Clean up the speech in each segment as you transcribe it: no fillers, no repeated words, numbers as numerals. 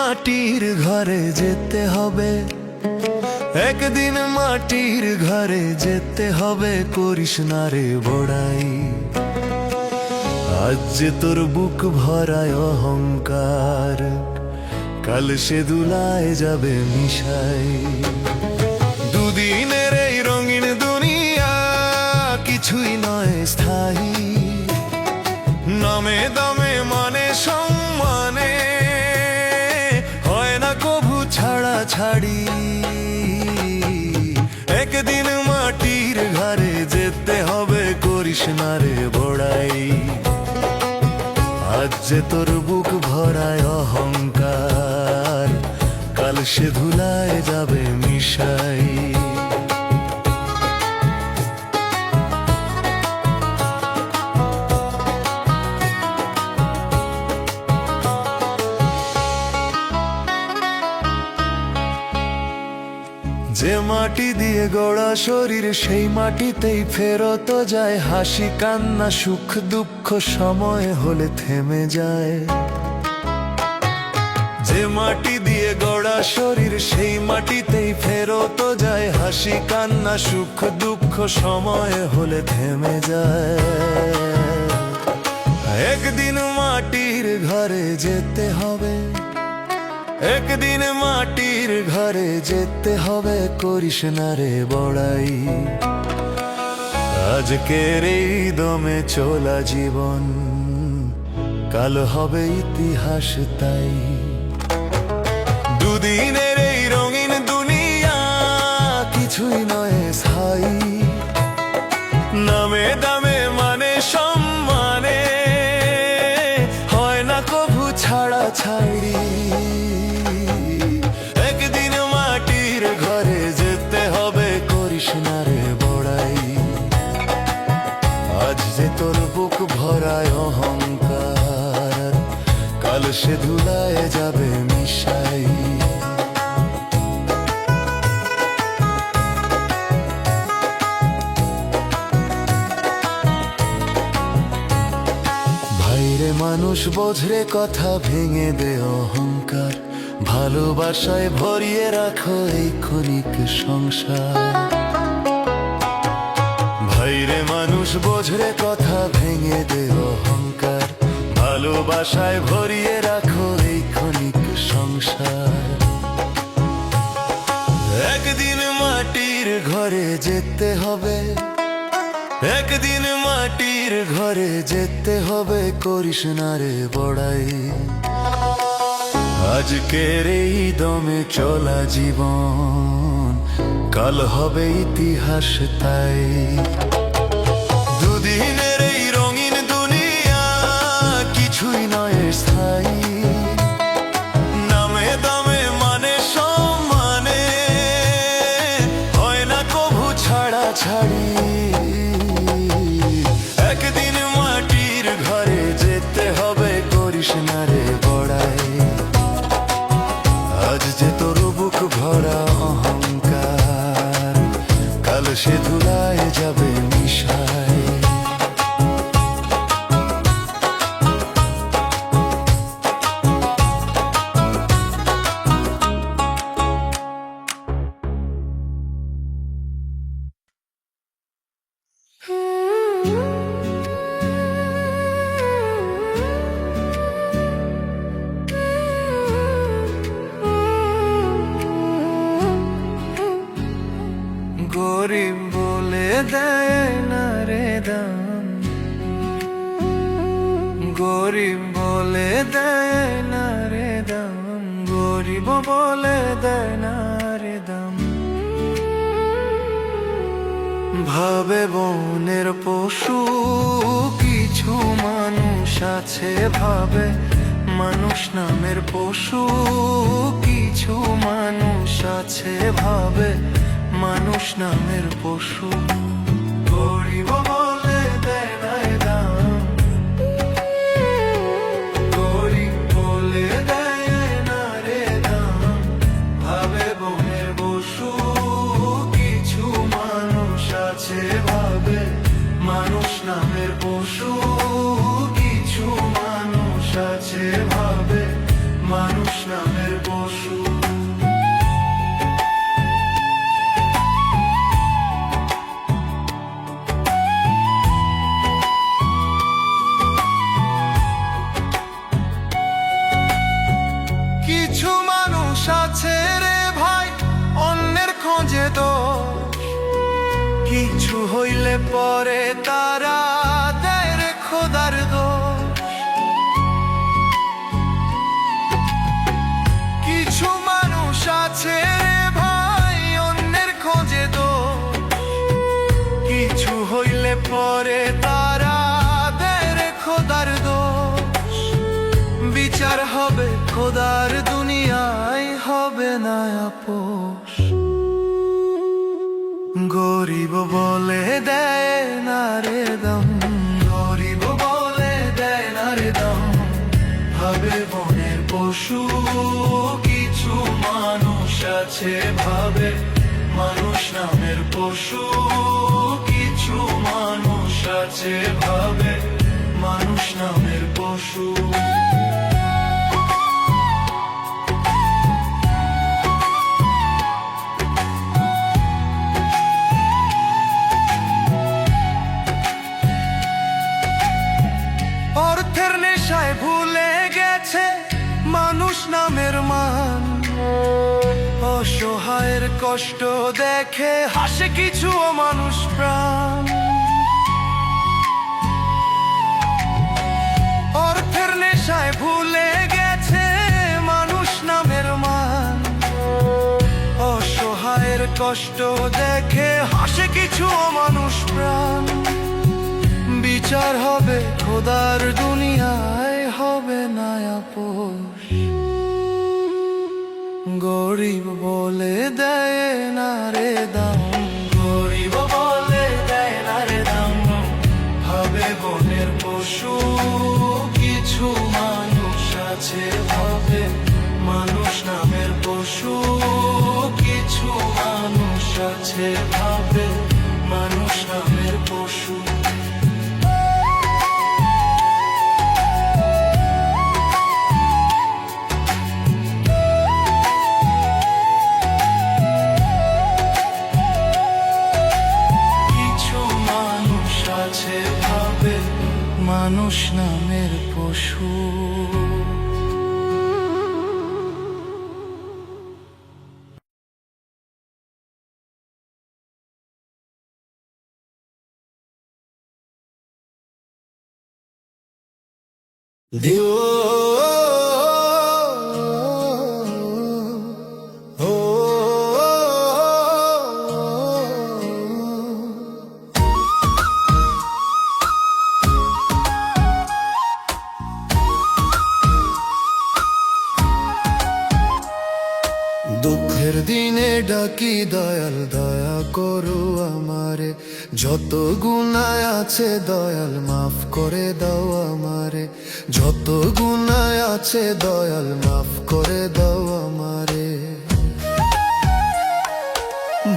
মাটির ঘরে যেতে হবে, একদিন মাটির ঘরে যেতে হবে, করিস না রে বড়াই। আজ যে তোর বুক ভরায় অহংকার, কাল সে দুলায় যাবে মিশাই। দুদিনের এই রঙিন দুনিয়া কিছুই নয় স্থায়ী, নামে দামে মানে সম্মানে হয় না কভু ছাড়া ছাড়ি। একদিন মাটির ঘরে যেতে হবে, করিস না রে বড়াই। আজ যে তোর বুক ভরায় অহংকার, কাল সে ধুলায় যাবে মিশাই। যে মাটি দিয়ে গড়া শরীর, সেই মাটিতেই ফেরত যায় হাসি কান্না, সুখ দুঃখ সময় হলে থেমে যায়। যে মাটি দিয়ে গড়া শরীর, সেই মাটিতেই ফেরত যায় হাসি কান্না, সুখ দুঃখ সময় হলে থেমে যায়। একদিন মাটির ঘরে যেতে হবে, একদিন মাটির ঘরে যেতে হবে, করিস না রে বড়াই। আজকের এই দমে চলা জীবন, কাল হবে ইতিহাস তাই। দুদিনের এই রঙিন দুনিয়া কিছুই নয় স্থায়ী, নামে দামে মানে সম্মানে হয় না কভু ছাড়া ছাড়ি। একদিন মাটির ঘরে যেতে হবে, করিস না রে বড়াই। আজ যে তোর বুক ভরায় অহংকার, কাল সে ধুলায় যাবে মিশাই। ভাইরে মানুষ বোঝরে কথা ভেঙে দে অহংকার, ভালোবাসায় ভরিয়ে রাখো এই ক্ষণিক সংসার। ভাইরে মানুষ বোঝরে কথা ভেঙে দে অহংকার, ভালোবাসায় ভরিয়ে রাখো এই ক্ষণিক সংসার। একদিন মাটির ঘরে যেতে হবে, একদিন মাটির ঘরে যেতে হবে, করিস না রে বড়াই। আজকের এই দমে চলা জীবন, কাল হবে ইতিহাস তাই। দুদিনের এই রঙিন দুনিয়া কিছুই নয় স্থায়ী, নামে দামে মানে সম্মানে হয় না কভু ছাড়া ছাড়ি। একদিন মাটির ঘরে যেতে হবে, করিস না রে বড়াই। আজ যে তোর বুক ভরা অহংকার, কাল সে ধুলায় যাবে মিশাই। গরিব বলে দেয় না রে দাম, গরিব বলে দেয় না রে দাম, গরিব বলে দেয় না রে দাম। ভাবে বনের পশু কিছু মানুষ আছে, ভাবে মানুষ নামের পশু কিছু মানুষ আছে, ভাবে মানুষ নামের পশু। গরিব বলে দেয় না দাম, গরিব বলে দেয় না রে দাম, ভাবে বনের পশু কিছু মানুষ আছে, ভাবে মানুষ নামের পশু কিছু মানুষ আছে, ভাবে মানুষ নামের পশু। কিছু মানুষ আছে রে ভাই অন্যের খোঁজে দোষ, কিছু হইলে পরে তারা দেয় রে খোদার দোষ। কিছু মানুষ আছে রে ভাই অন্যের খোঁজে দোষ, কিছু হইলে পরে তারা দেয় রে খোদার দোষ। বিচার হবে খোদার দুনিয়ায়, হবে না আপোষ। গরিব বলে দেয় না রে দাম, গরিব বলে দেয় না রে দাম, ভাবে বনের পশু। কিছু মানুষ আছে ভাবে মানুষ নামের পশু, কিছু মানুষ আছে ভাবে মানুষ নামের পশু। অর্থের নেশায় ভুলে গেছে মানুষ নামের মান, অসহায়ের কষ্ট দেখে হাসে কিছু মানুষ প্রাণ। অর্থের নেশায় ভুলে গেছে মানুষ নামের মান, অসহায়ের কষ্ট দেখে হাসে কিছু মানুষ প্রাণ। বিচার হবে খোদার দুনিয়ায়, হবে না আপোষ। গরিব বলে দেয় না রে দাম, গরিব বলে দেয় না রে দাম, ভাবে বনের পশু। কিছু মানুষ আছে ভাবে মানুষ নামের পশু, কিছু মানুষ আছে ভাবে মানুষ নামের পশু। মানুষ নামের পশু। দিও দুঃখের দিনে ডাকি দয়াল, দয়া করো আমারে। যত গুনাহ আছে দয়াল মাফ করে দাও আমারে, যত গুনাহ আছে দয়াল মাফ করে দাও আমারে।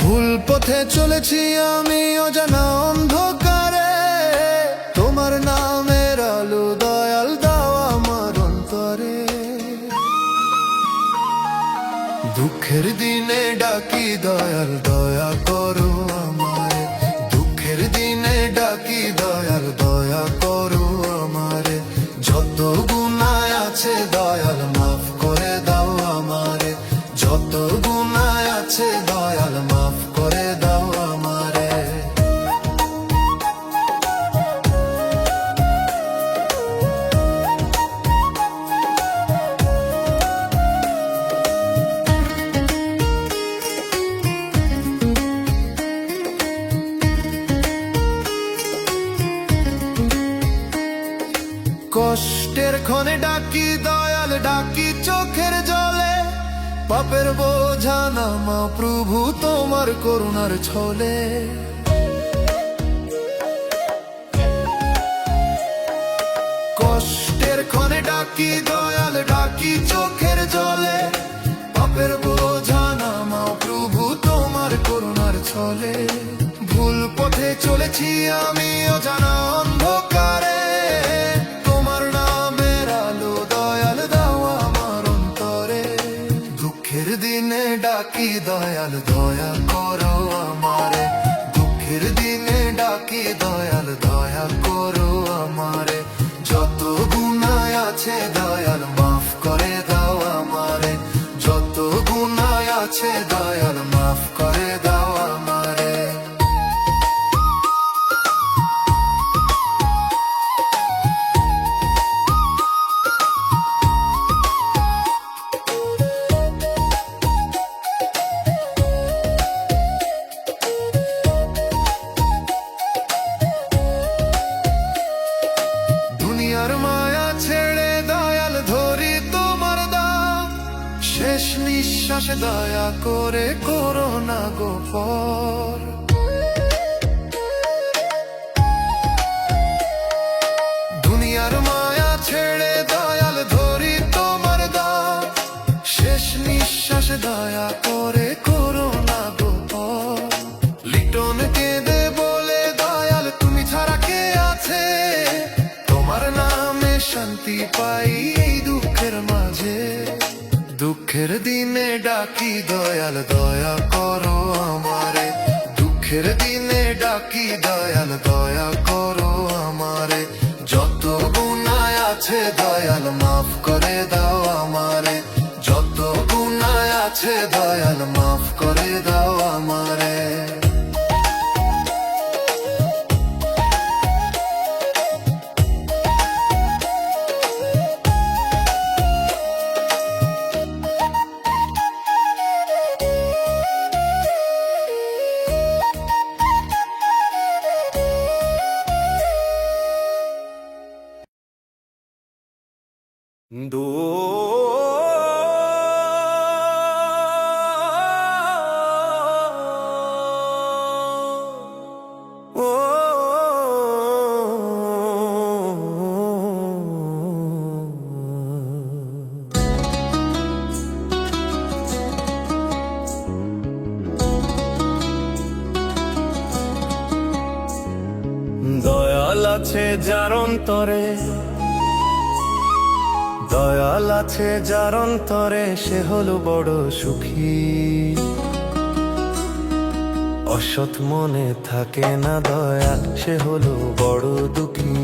ভুল পথে চলেছি আমি অজানা অন্ধকারে, তোমার নামের আলো দয়াল দাও আমার অন্তরে। দুঃখের দিনে ডাকি দয়াল, দয়া করো আমারে। দুঃখের দিনে ডাকি দয়াল, দয়া করো আমারে। যত গুনাহ আছে দয়াল মাফ করে দাও আমারে, যত গুনাহ আছে দয়াল মাফ করে দাও আমারে। কষ্টের ক্ষণে ডাকি দয়াল, ডাকি চোখের জলে। পাপের বোঝা নামাও প্রভু তোমার করুণার ছলে। কষ্টের ক্ষণে ডাকি দয়াল, ডাকি চোখের জলে। পাপের বোঝা নামাও প্রভু তোমার করুণার ছলে। ভুল পথে চলেছি আমি অজানা অন্ধকারে, তোমার নামের আলো দয়াল দাও আমার অন্তরে। দিনে ডাকি দয়াল দয়া করো আমারে, দুঃখের দিনে ডাকি দয়াল দয়া করো আমারে, যত গুনাহ আছে দয়াল মাফ করে দাও আমারে, যত গুনাহ আছে দয়াল মাফ করে দাও আমারে। দুনিয়ার মায়া ছেড়ে দয়াল ধরি তোমার দাম, শেষ নিঃশ্বাসে দয়া করে করো না গো পর। দুনিয়ার মায়া ছেড়ে দয়াল ধরি তোমার দাম, শেষ নিঃশ্বাসে দয়া করে করো না গো পর। লিটন কেঁদে বলে দয়াল তুমি ছাড়া কে আছে, তোমার নামে শান্তি পাই এই দুঃখের মাঝে, দুঃখের দিনে ডাকি দয়াল দয়া করো আমারে, দুঃখের দিনে ডাকি দয়াল দয়া করো আমারে, যত গুনাহ আছে দয়াল মাফ করে দাও আমারে, যত গুনাহ আছে দয়াল মাফ করে দাও আমারে। দয়াল আছে যার অন্তরে, দয়াল আছে যার অন্তরে, সে হলো বড় সুখী। অসৎ মনে থাকে না দয়াল, সে হলো বড় দুঃখী।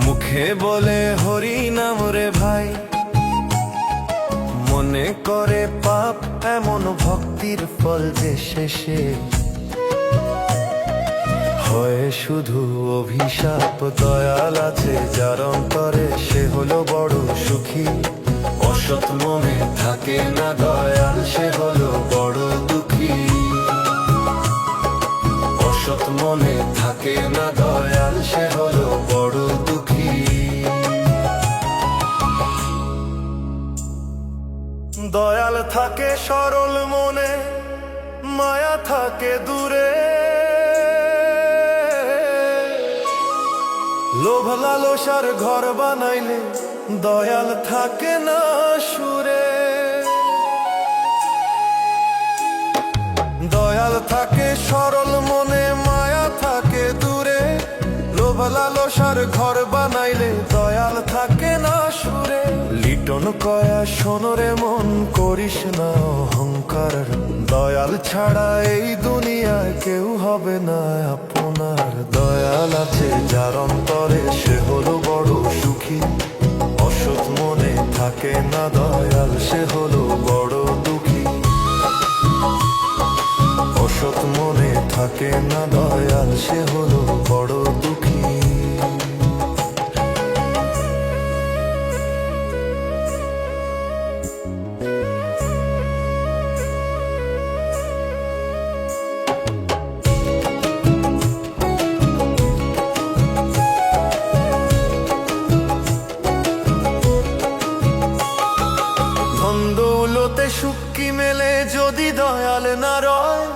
মুখে বলে হরি নাম রে ভাই, মনে করে পাপ, এমন ভক্তির ফল যে শেষে হয় শুধু অভিশাপ। দয়াল আছে যার অন্তরে, সে হলো বড় সুখী। অসৎ মনে থাকে না দয়াল, সে হলো বড় দুঃখী। অসৎ মনে থাকে না দয়াল, সে হলো বড় দুঃখী। দয়াল থাকে সরল মনে, মায়া থাকে দূরে, লোভ লালসার ঘর বানাইলে দয়াল থাকে না সুরে। দয়াল থাকে সরল মনে, মায়া থাকে দূরে, লোভ লালসার ঘর বানাইলে দয়াল থাকে না সুরে। লিটন কয়া শোনরে মন, করিস না অহংকার, দয়াল ছাড়া এই দুনিয়ায় কেউ হবে না আপনার। দয়াল আছে যার অন্তরে, সে হলো বড় সুখী। অসৎ মনে থাকে না দয়াল, সে হলো বড় দুঃখী। অসৎ মনে থাকে না দয়াল, সে হলো বড় দুঃখী। দৌলতে সুখ কি মেলে যদি দয়াল না রয়,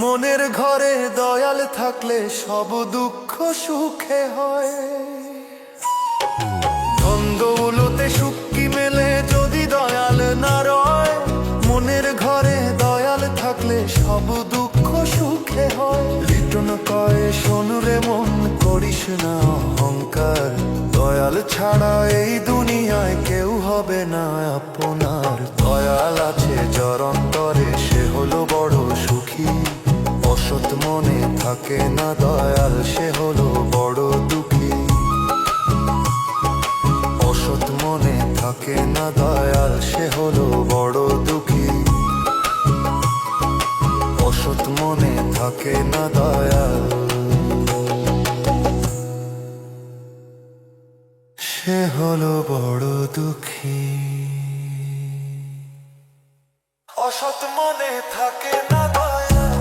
মনের ঘরে দয়াল থাকলে সব দুঃখ সুখে হয়। ধন দৌলতে সুখ কি মেলে যদি দয়াল না রয়, মনের ঘরে দয়াল থাকলে সব দুঃখ সুখে হয়। লিটন কয়ে শোনরে মন, করিস না অহংকার, দয়াল ছাড়া এই দুনিয়ায় কেউ হবে না আপনার। থাকে না দয়াল সে হলো বড় দুঃখী। অসৎ মনে থাকে না দয়াল সে হলো বড় দুঃখী। অসৎ মনে থাকে না দয়াল সে হলো বড় দুঃখী। অসৎ মনে থাকে না দয়াল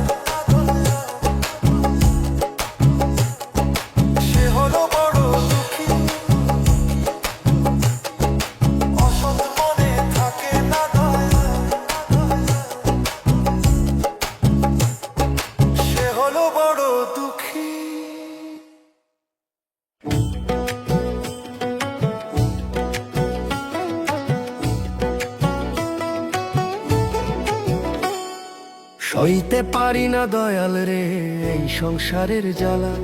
সে হলো বড় দুঃখী। অসৎ মনে থাকে না দয়াল সে হলো বড় দুঃখী। সইতে পারি না দয়াল রে এই সংসারের জ্বালা,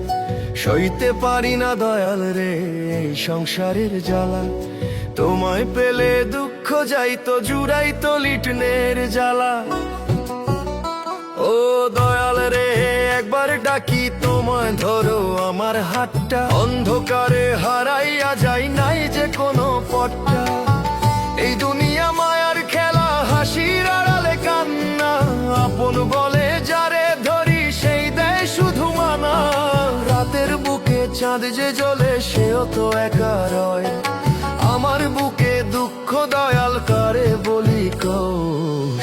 সইতে পারি না দয়াল রে এই সংসারের জ্বালা। তোমায় পেলে দুঃখ যাইতো জুড়াইতো লিটনের জ্বালা। ও দয়াল রে একবার ডাকি তোমায় ধরো আমার হাতটা, অন্ধকারে হারাইয়া যাই নাই যে কোনো পথটা। এই দুনিয়া মায়ার খেলা, হাসির আড়ালে কান্না, আপন বলে যারে ধরি সেই দেয় শুধু মানা। রাতের বুকে চাঁদ যে জ্বলে সেও তো একা রয়, আমার বুকে দুঃখ দয়াল কারে বলি কও।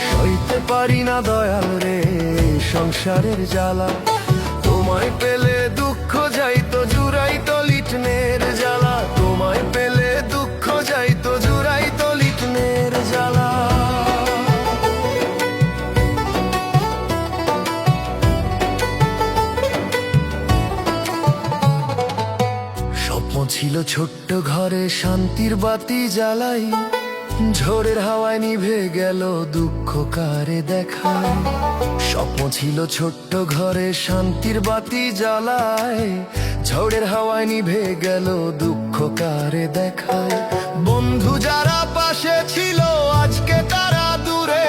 সইতে পারি না দয়াল রে সংসারের জ্বালা, তোমায় পেলে দুঃখ যাইতো জুড়াইতো লিটনের জ্বালা। তোমায় পেলে দুঃখ যাইতো জুড়াইতো লিটনের জ্বালা। স্বপ্ন ছিল ছোট্ট ঘরে শান্তির বাতি জ্বালাই, ঝড়ের হাওয়ায় নিভে গেল দুঃখ কারে দেখায়। স্বপ্ন ছিল ছোট্ট ঘরে শান্তির বাতি জ্বালায়, ঝড়ের হাওয়ায় নিভে গেল দুঃখ কারে দেখায়। বন্ধু যারা পাশে ছিল আজকে তারা দূরে,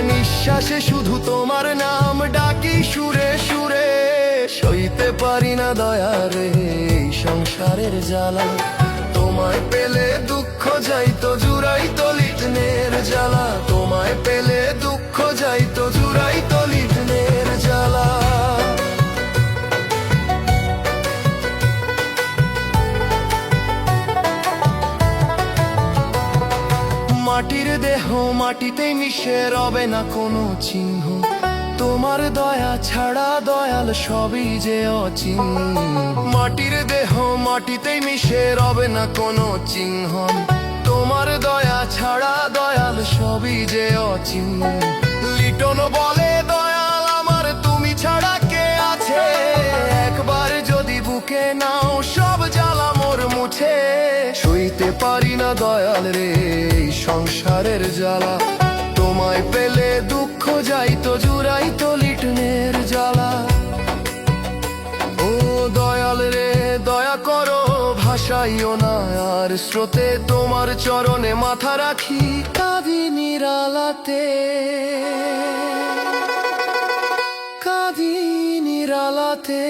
নিঃশ্বাসে শুধু তোমার নাম ডাকি সুরে সুরে। সইতে পারি না দয়া রে এই সংসারের জ্বালা, তোমায় পেলে দুঃখ যাইতো জুড়াইতো লিটনের জ্বালা। তোমায় পেলে দুঃখ যাইতো জুড়াইতো লিটনের জ্বালা। মাটির দেহ মাটিতেই মিশে রবে না কোনো চিহ্ন, তোমার দয়া ছাড়া দয়াল সবই যে অচিহ্ন। মাটির দেহ মাটিতেই মিশে রবে না কোনো চিহ্ন, তোমার দয়া ছাড়া দয়াল সবই যে অচিহ্ন। লিটন বলে দয়াল আমার তুমি ছাড়া কে আছে, একবার যদি বুকে নাও সব জ্বালা মোর মুছে। সইতে পারি না দয়াল রে এই সংসারের জ্বালা, তোমায় পেলে দুঃখ যাইতো জুড়াইতো লিটনের জ্বালা। ও দয়াল রে দয়া করো ভাসাইও না আর স্রোতে, তোমার চরণে মাথা রাখি কাঁদি নিরালাতে, কাঁদি নিরালাতে।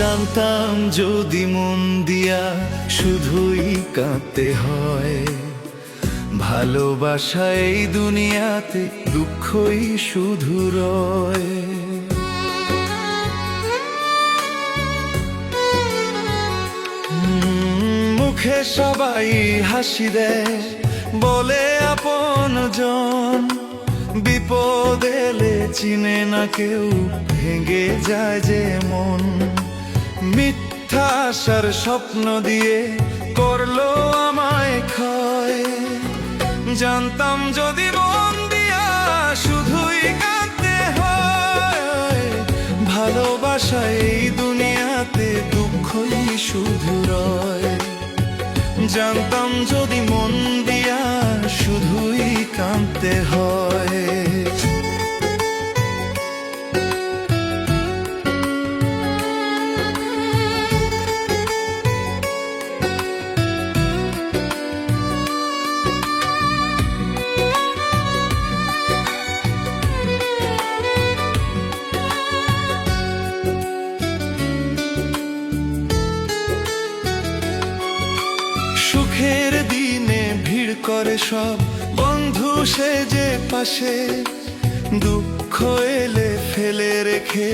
জানতাম যদি মন দিয়া শুধুই কাঁদতে হয়, ভালোবাসা এই দুনিয়াতে দুঃখই শুধু রয়। মুখে সবাই হাসি দেয় বলে আপন জন, বিপদ এলে চিনে না কেউ, ভেঙে যায় যে মন। মিথ্যা আশার স্বপ্ন দিয়ে করলো আমায় ক্ষয়। জানতাম যদি মন দিয়া শুধুই কাঁদতে হয়, ভালোবাসা এই দুনিয়াতে দুঃখই শুধু রয়। জানতাম যদি মন দিয়া শুধুই কাঁদতে হয়। সুখের দিনে ভিড় করে সব বন্ধু সেজে পাশে, দুঃখ এলে ফেলে রেখে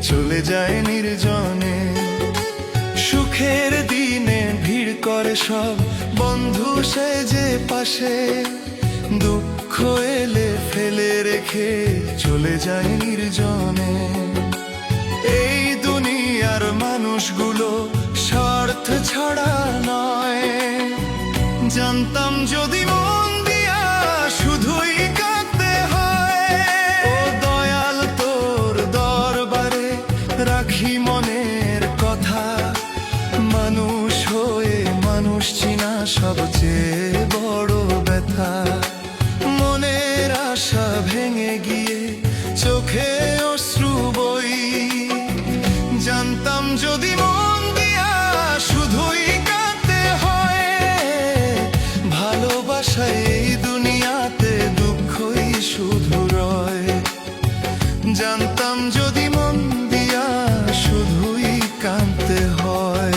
চলে যায় নির্জনে। সুখের দিনে ভিড় করে সব বন্ধু সেজে পাশে, দুঃখ এলে ফেলে রেখে চলে যায় নির্জনে। এই দুনিয়ার মানুষগুলো স্বার্থ ছাড়া নয়। জানতাম যদি মন দিয়া শুধুই কাঁদতে হয়, ও দয়াল তোর দরবারে রাখি মনের কথা। মানুষ হয়ে মানুষ চিনা সবচেয়ে বড় ব্যথা। মনের আশা ভেঙে গিয়ে চোখে অশ্রু বই। জানতাম যদি মন দিয়া শুধুই কাঁদতে হয়, ভালোবাসা এই দুনিয়াতে দুঃখই শুধু রয়। জানতাম যদি মন দিয়া শুধুই কাঁদতে হয়।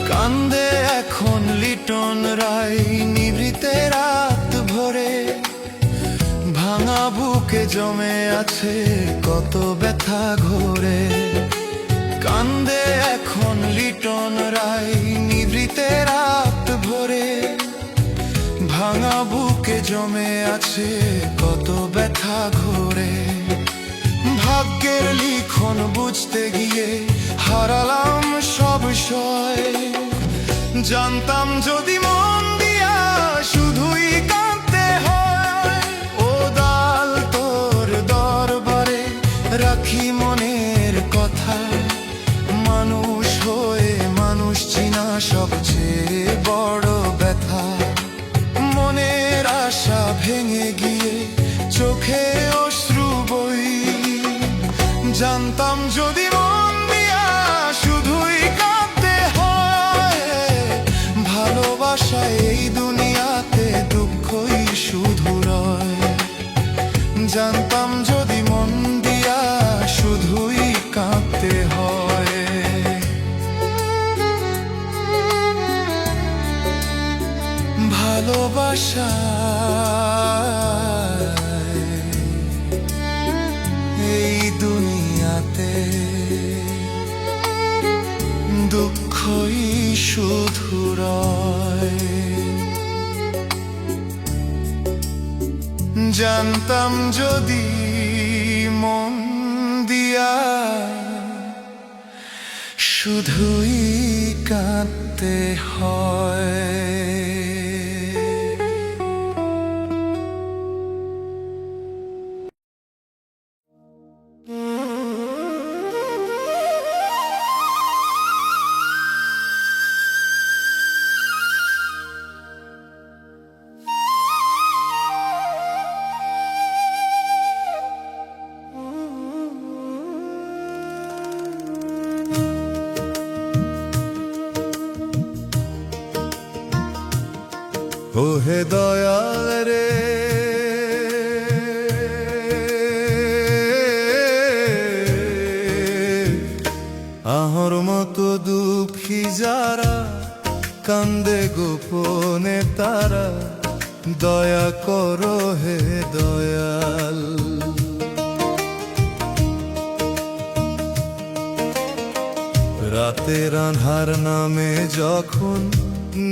কান্দে এখন লিটন রায় নিভৃতে রাত ভরে, ভাঙা বুকে জমে আছে কত ব্যথা ঘোরে। কান্দে এখন লিটন রায় নিভৃতে রাত ভরে, ভাঙা বুকে জমে আছে কত ব্যথা ঘোরে। ভাগ্যের লিখন বুঝতে গিয়ে হারালাম সব সয়। জানতাম যদি মন দিয়া শুধুই কাঁদতে হয়, ও দাল তোর দরবারে রাখি মনের কথা। মানুষ হয়ে মানুষ চিনা সবচেয়ে বড় ব্যথা। মনের আশা ভেঙে গিয়ে চোখে অশ্রু বই। জানতাম যদি মন দিয়া শুধুই কাঁদতে হয়, ভালোবাসা এই দুনিয়াতে দুঃখই শুধু রয়। জানতাম যদি মন দিয়া শুধুই কাঁদতে হয়। ভালোবাসা এই দুনিয়াতে দুঃখই শুধু রয়। জানতাম যদি মন দিয়া শুধুই কাঁদতে হয়। ওহে দয়াল রে, আহর মতো দুঃখী যারা কান্দে গোপনে তারা, দয়া করো হে দয়াল। রাতের আঁধার নামে যখন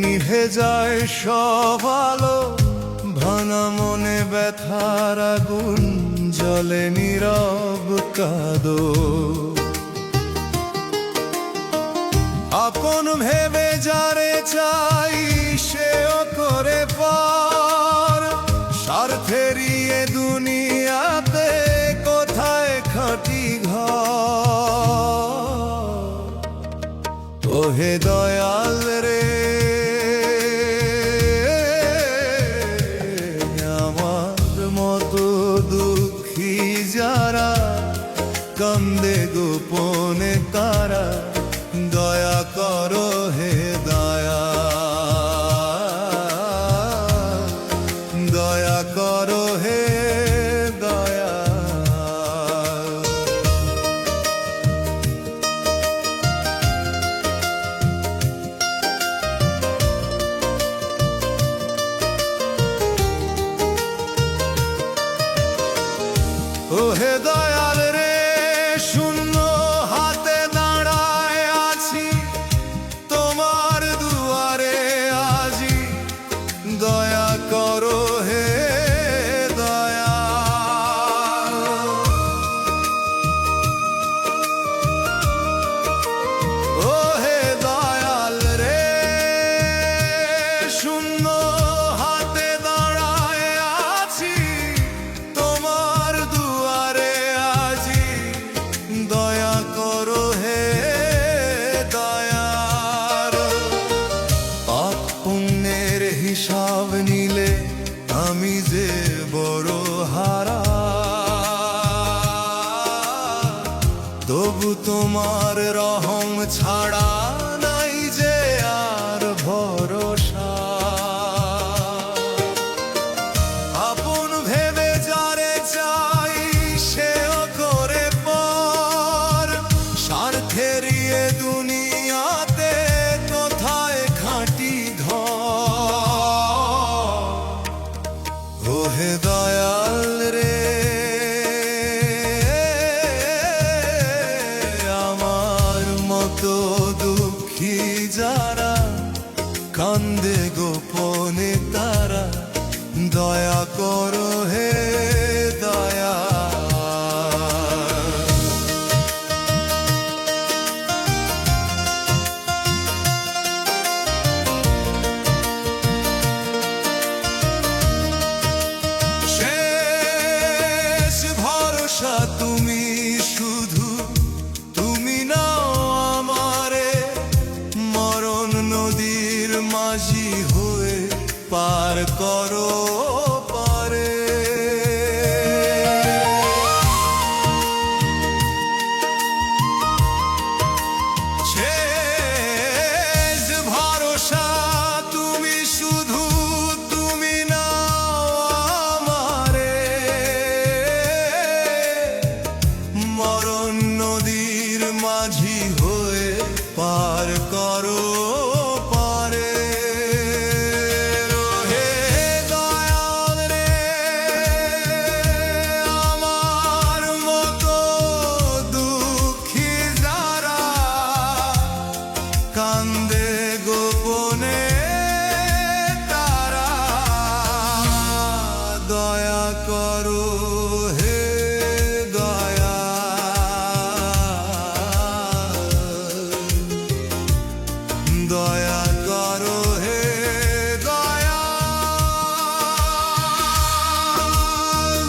নিভে যায় সব আলো, ভাঙা মনে ব্যথার আগুন জলে নীরব কাঁদো। আপন ভেবে যারে চাই সেও করে পার, স্বার্থেরই এ দুনিয়াতে কোথায় খাঁটি ঘর। ওহে দয়াল রে, আমার মতো দুঃখী যারা কান্দে গোপনে তারা, দয়া করো হে দয়া, দয়া করো হে দয়া। ওহে দয়াল রে, শূন্য হাতে দাঁড়ায় আছি তোমার দুয়ারে আজি, দয়া করো হে দয়া। ওহে দয়াল রে, শূন্য হাতে দাঁড়ায় আছি তোমার দুয়ারে আজি, দয়া করো হে দয়ার। পাপ পুণ্যের হিসাব নিলে আমি যে বড় হারা, তবু তোমার রহম ছাড়া নাই যে আর ভরসা। আপন ভেবে যারে চাই সেও করে পার, স্বার্থেরই এ দুনিয়াতে কোথায় খাঁটি ঘর। ওহে দয়াল রে, আমার মতো দুঃখী যারা কান্দে গোপনে তারা, দয়া করো হে দয়া। শেষ ভরসা তুমি শুধু, তুমি নাও আমারে মরণ নদীর মাঝি হয়ে পার করো পারে। শেষ ভরসা তুমি শুধু, তুমি নাও আমারে মরণ নদীর মাঝি হয়ে পার করো পারে। হে দয়াল রে, আমার মতো দুঃখী যারা কান্দে গোপনে তারা, দয়া করো হে দয়া। দয়া করো হে দয়া,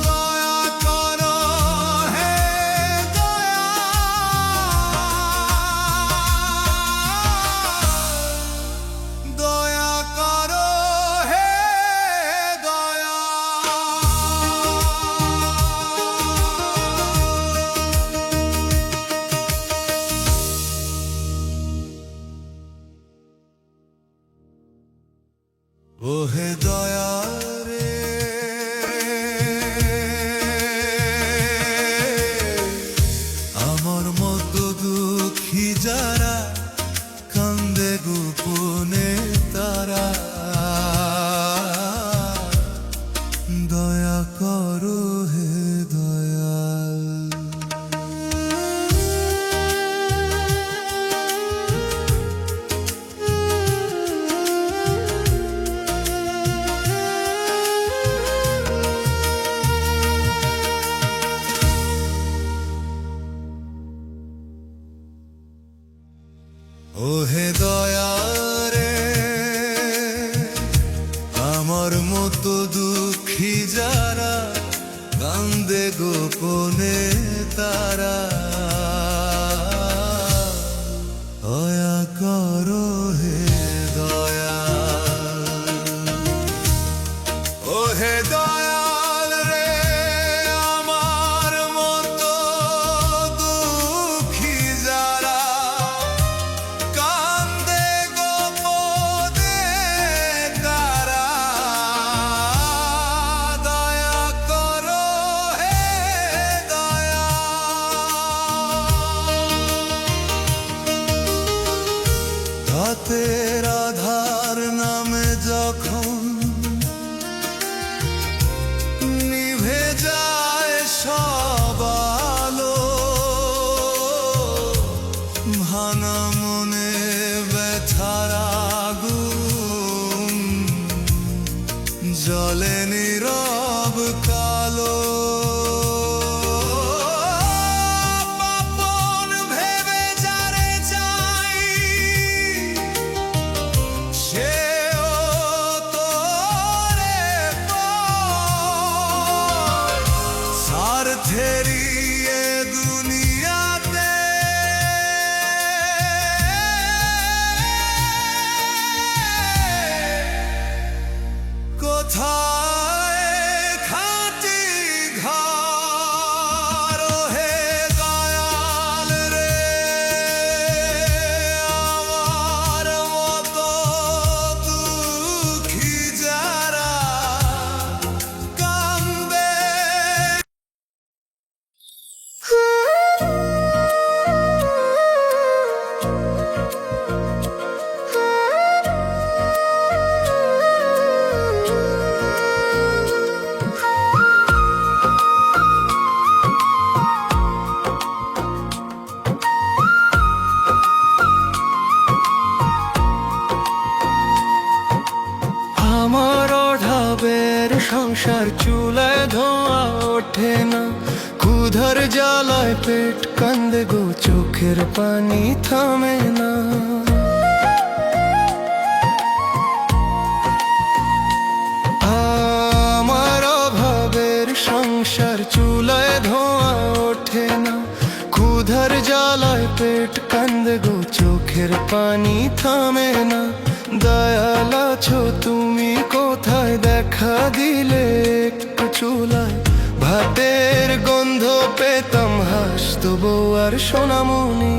দয়া করো হে দয়া, দয়া করো হে দয়া। ওহে দয়া রে, আমার মতো দুঃখী যারা কান্দে গোপনে তারা, কান্দে গোপনে তারা, দয়া করো হে দয়াল। ও হে দয়াল রে, আমার মতো দুঃখী যারা কান্দে গোপনে তারা, দয়া করো হে দয়াল। রাতের আধার নামে যখন নিভে যায় সব আলো, ভাঙা মনে ব্যথার আগুন জলে নীরব কালো। পাপন ভেবে যারে যাই, সেও তোরে পায়। স্বার্থেরই এ দুনিয়াতে কোথায় খাঁটি ঘর। ও হে দয়াল রে, আমার মতো দুঃখী যারা কান্দে। আমার অঢাবের সংসার চুলায় ধোঁয়া ওঠে না, ক্ষুধার জ্বালায় পেট কান্দে গো, চোখের পানি থামে না। আমার অভাবের সংসার চুলায় ধোঁয়া ওঠে না, ক্ষুধার জ্বালায় পেট কান্দে গো, চোখের পানি থামে না। দয়াল আছো তুমি কোথায়, দেখা দিলে একটু চুলায় ভাতের গন্ধ পেতাম, হাসতো বউ আর সোনামণি।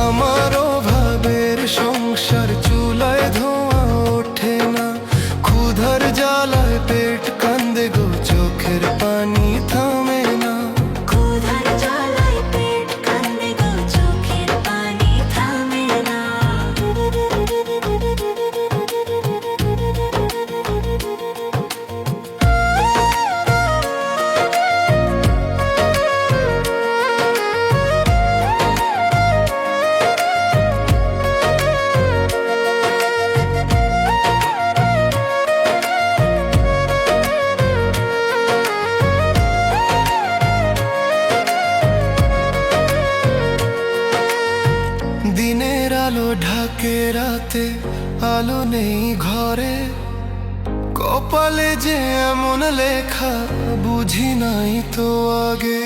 আমার অভাবের সংসার চুলায় ধোঁয়া ওঠে না, ক্ষুধার জ্বালায় পেট কান্দে গো, চোখের পানি থামে না। ক্ষুধার জ্বালায় পেট কান্দে গো, চোখের পানি থামে না। দিনের আলো ঢাকে রাতে, আলো নেই ঘরে, কপালে যে এমন লেখা বুঝি নাই তো আগে।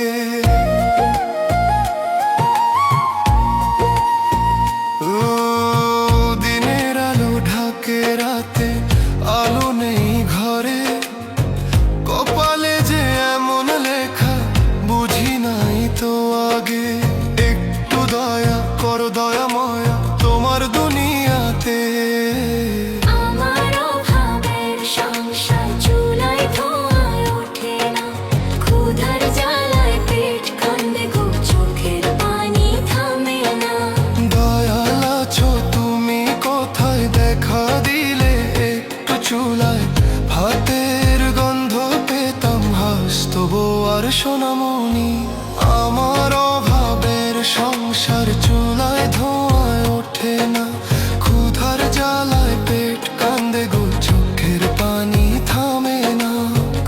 ও দিনের আলো ঢাকে রাতে, আলো নেই ঘরে, কপালে যে এমন লেখা বুঝি নাই তো আগে। একটু দয়া করো দয়াময়া তোমার দুনিয়াতে। আমার অভাবের সংসার চুলায় ধোঁয়া ওঠে না, ক্ষুধার জ্বালায় পেট কান্দে গো, চোখের পানি থামে না। দয়াল আছো তুমি কোথায়, দেখা দিলে একটু চুলায় ভাতের গন্ধ পেতাম, হাসতো বউ আর সোনামণি। আমার অভাবের সংসার চুলায় ধোঁয়া ওঠে না, ক্ষুধার জ্বালায় পেট কান্দে গো, চোখের পানি থামে না।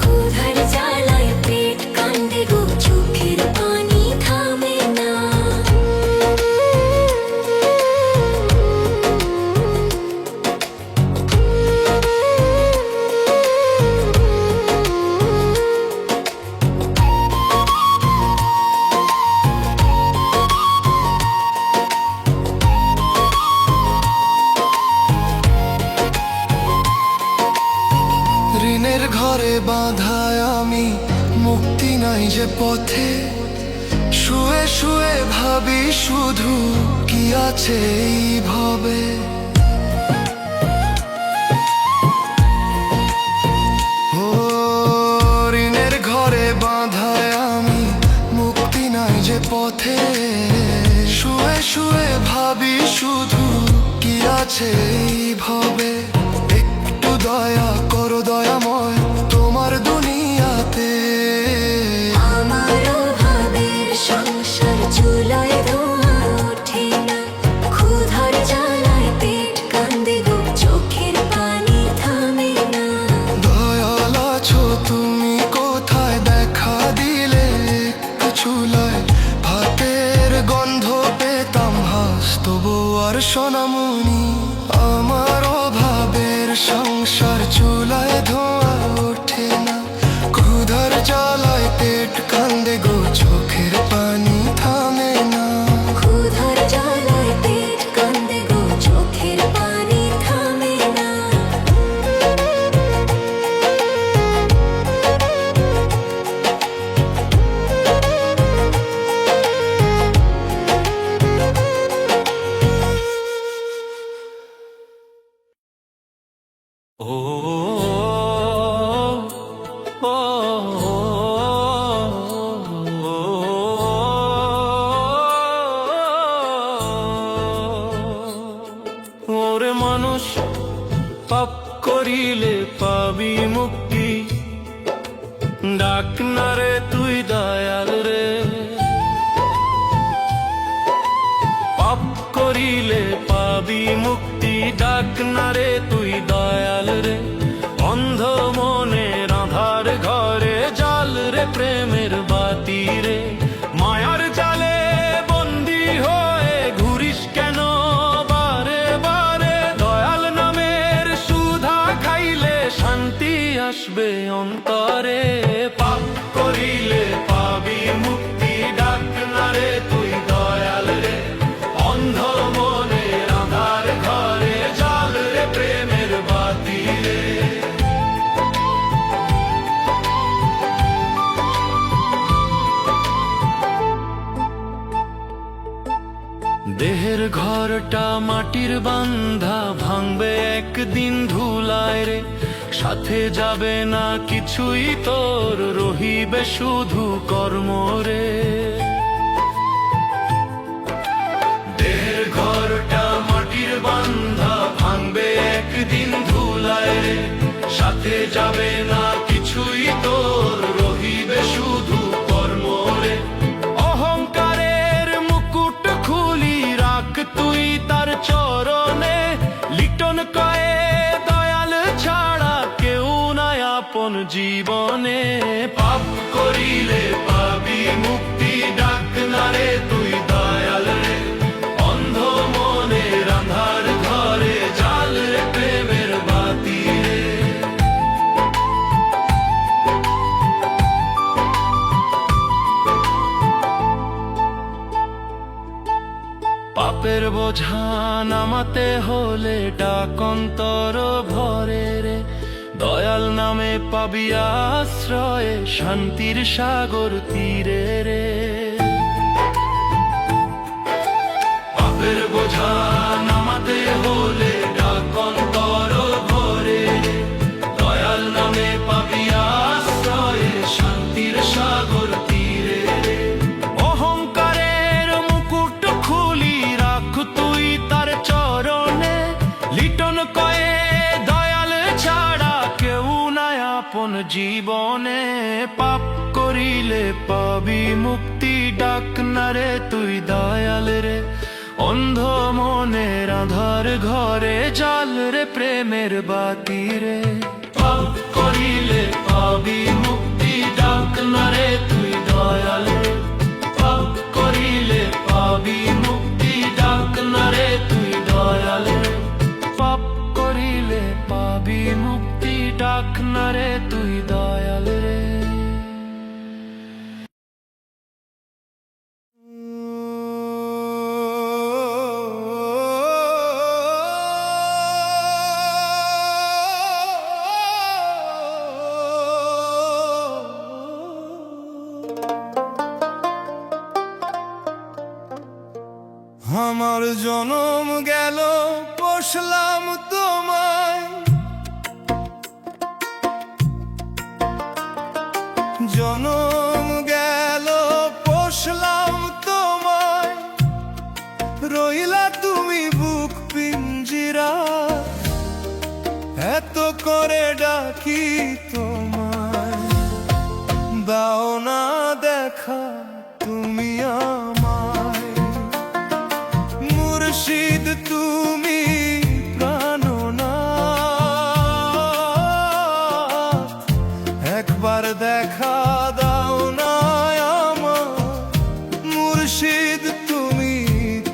ক্ষুধার জ্বালায় পেট কান্দে গো, চোখের পানি থামে না। ঘরে বাঁধায় আমি, মুক্তি নাই যে পথে। শুয়ে শুয়ে ভাবি শুধু কি আছে এই ভবে। ও ঋণের ঘরে বাঁধায় আমি, মুক্তি নাই যে পথে। শুয়ে শুয়ে ভাবি শুধু কি আছে এই ভবে। একটু দয়া করো দয়াময় তোমার দুনিয়াতে। আমার অভাবের সংসার চুলায় ধোঁয়া ওঠে না, ক্ষুধার জ্বালায় পেট কান্দে গো, চোখের পানি থামে না। দয়াল আছো তুমি কোথায়, দেখা দিলে একটু চুলায় ভাতের গন্ধ পেতাম ভাসত বউ আর সোনামণি। আমার অভাবের সংসার চুলায় ধোঁয়া ওঠে না, ক্ষুধার জ্বালায় পেট কান্দে গো, চোখের পানি থামে না। ক্ষুধার জ্বালায় পেট কান্দে গো, চোখের পানি থামে না। ও ও ওরে মানুষ পাপ করিলে পাবি মুক্তি, ডাক না রে তুই দয়াল রে। পাপ করিলে পাবি মুক্তি, ডাক না রে তুই দয়াল রে। অন্ধ মনের আধার ঘরে জাল রে প্রেমের বাতি রে। মায়ার জালে বন্দি হয়ে ঘুরিস কেন বারে বারে। দয়াল নামের সুধা খাইলে শান্তি আসবে অন্তরে। পাপ করিলে পাবি মুক্তি, ডাক না রে তুই দয়াল রে। অন্ধ মনের আধার ঘরে জাল রে প্রেমের বাতি রে। দেহের ঘরটা মাটির বান্ধা, ভাঙবে একদিন ধুলায় রে। সাথে যাবে না কিছুই তোর, রহিবে শুধু কর্ম রে। দেহের ঘরটা মাটির বান্ধা, ভাঙবে একদিন ধুলায় রে। সাথে যাবে না কিছুই তোর, রহিবে শুধু কর্ম রে। অহংকারের মুকুট খুলি রাখ তুই তার চরণে। লিটন কয়ে দয়াল ছাড়া কেউ নাই আপন জীবনে। পাপ করিলে পাবি মুক্তি, ডাক না রে তুই দয়াল রে। অন্ধ মনের আঁধার ঘরে জাল রে প্রেমের বাতি রে। পাপের বোঝা নামাতে হলে ডাক অন্তর ভরে রে। দয়াল নামে পাবি আশ্রয়ে শান্তির সাগর তীরে রে। পাপের বোঝা নামাতে হলে ডাক অন্তর ভরে রে। দয়াল নামে পাবি আশ্রয়ে শান্তির সাগর তীরে রে। অহংকারের মুকুট খুলি রাখ তুই তার চরণে। লিটন কয়ে দয়াল ছাড়া কেউ নাই আপন জীবনে। পাপ করিলে পাবি মুক্তি, ডাক না রে তুই দয়াল রে। অন্ধ মনের আধার ঘরে জাল রে প্রেমের বাতি রে। পাপ করিলে পাবি মুক্তি, ডাক না রে তুই দয়াল রে। পাপ করিলে পাবি মুক্তি, ডাক না রে তুই দয়াল রে। পাপ করিলে পাবি মুক্তি, ডাক না রে তুই দয়াল রে। জনম গেল পোষলাম তোমায়, জনম গেল পোষলাম তোমায়, রইলা তুমি বুক পিঞ্জিরা, এত করে ডাকি তোমায়, দাও না দেখা তুমি আমায়, মুর্শিদ তুমি প্রাণনাথ, একবার দেখা দাও না আমার, মুর্শিদ তুমি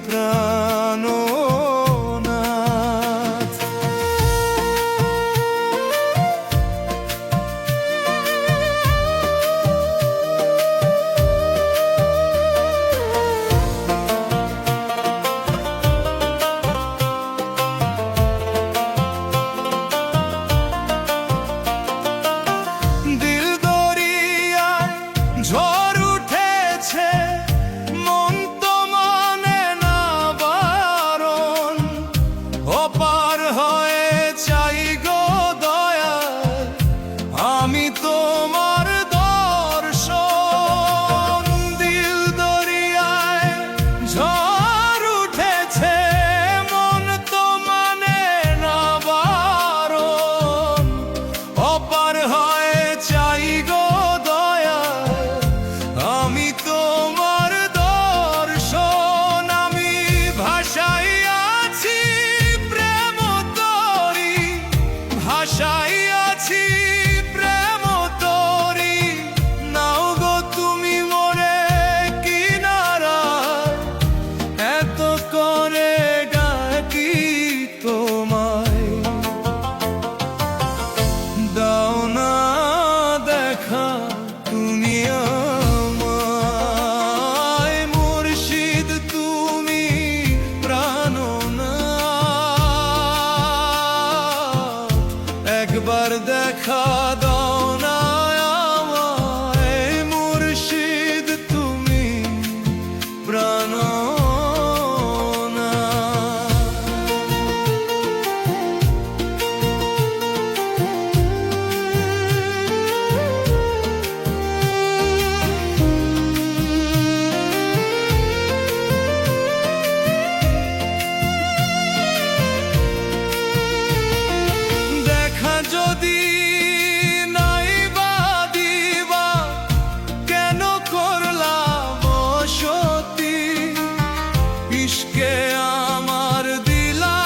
প্রাণনাথ। দিল দরিয়ায় ঝড় উঠেছে, মন তো মানে না বারণ, ওপার হয়ে চাই গো দয়াল, আমি তোমার দর্শন। দিল দরিয়ায় ঝড় উঠেছে, মন তো মানে না বারণ, অপার হয়ে চাই গো দয়াল, আমি তোমার দর্শন। আমি ভাষাই আছি প্রেম তরি, ভাষাই আছি প্রেম তরি, নাও গো তুমি মোরে কিনারায়, এত করে ডাকি তোমায়, দাও না দেখা তুমি আমায়, মুর্শিদ তুমি প্রাণনাথ, একবার দেখা দাও না আমায়, মুর্শিদ তুমি প্রাণনাথ। দেখা যদি নাই বা দিবা, কেন করলাম বসতি, ইশকে আমার দিলা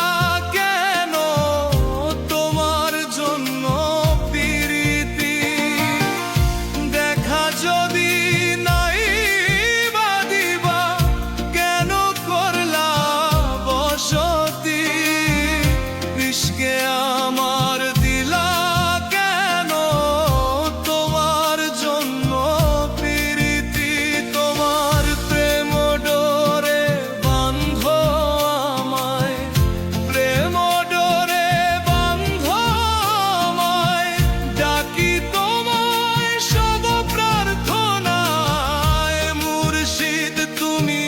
কেন, তোমার জন্য প্রীতি। দেখা যদি নাই বা দিবা, কেন করলাম বসতি, ইশকে আমার দিলা কেন, তোমার জন্য প্রীতি। তোমার প্রেম ডোরে বান্ধ আমায়, প্রেম ডোরে বান্ধ আমায়, ডাকি তোমায় সব প্রার্থনায়, মুর্শিদ তুমি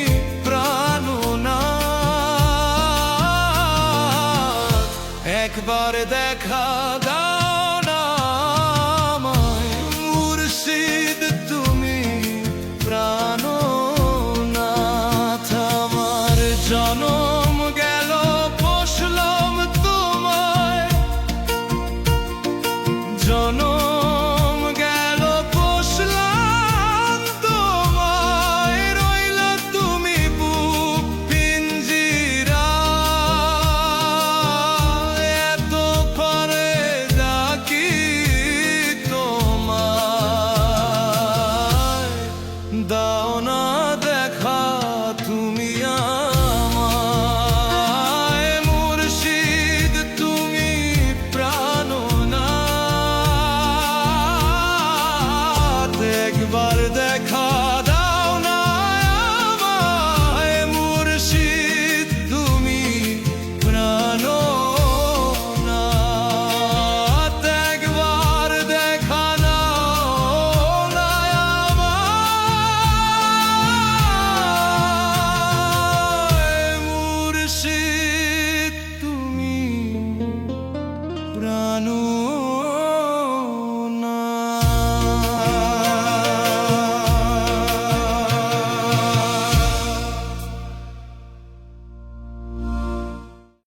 প্রাণনাথ, একবার দেখা দাও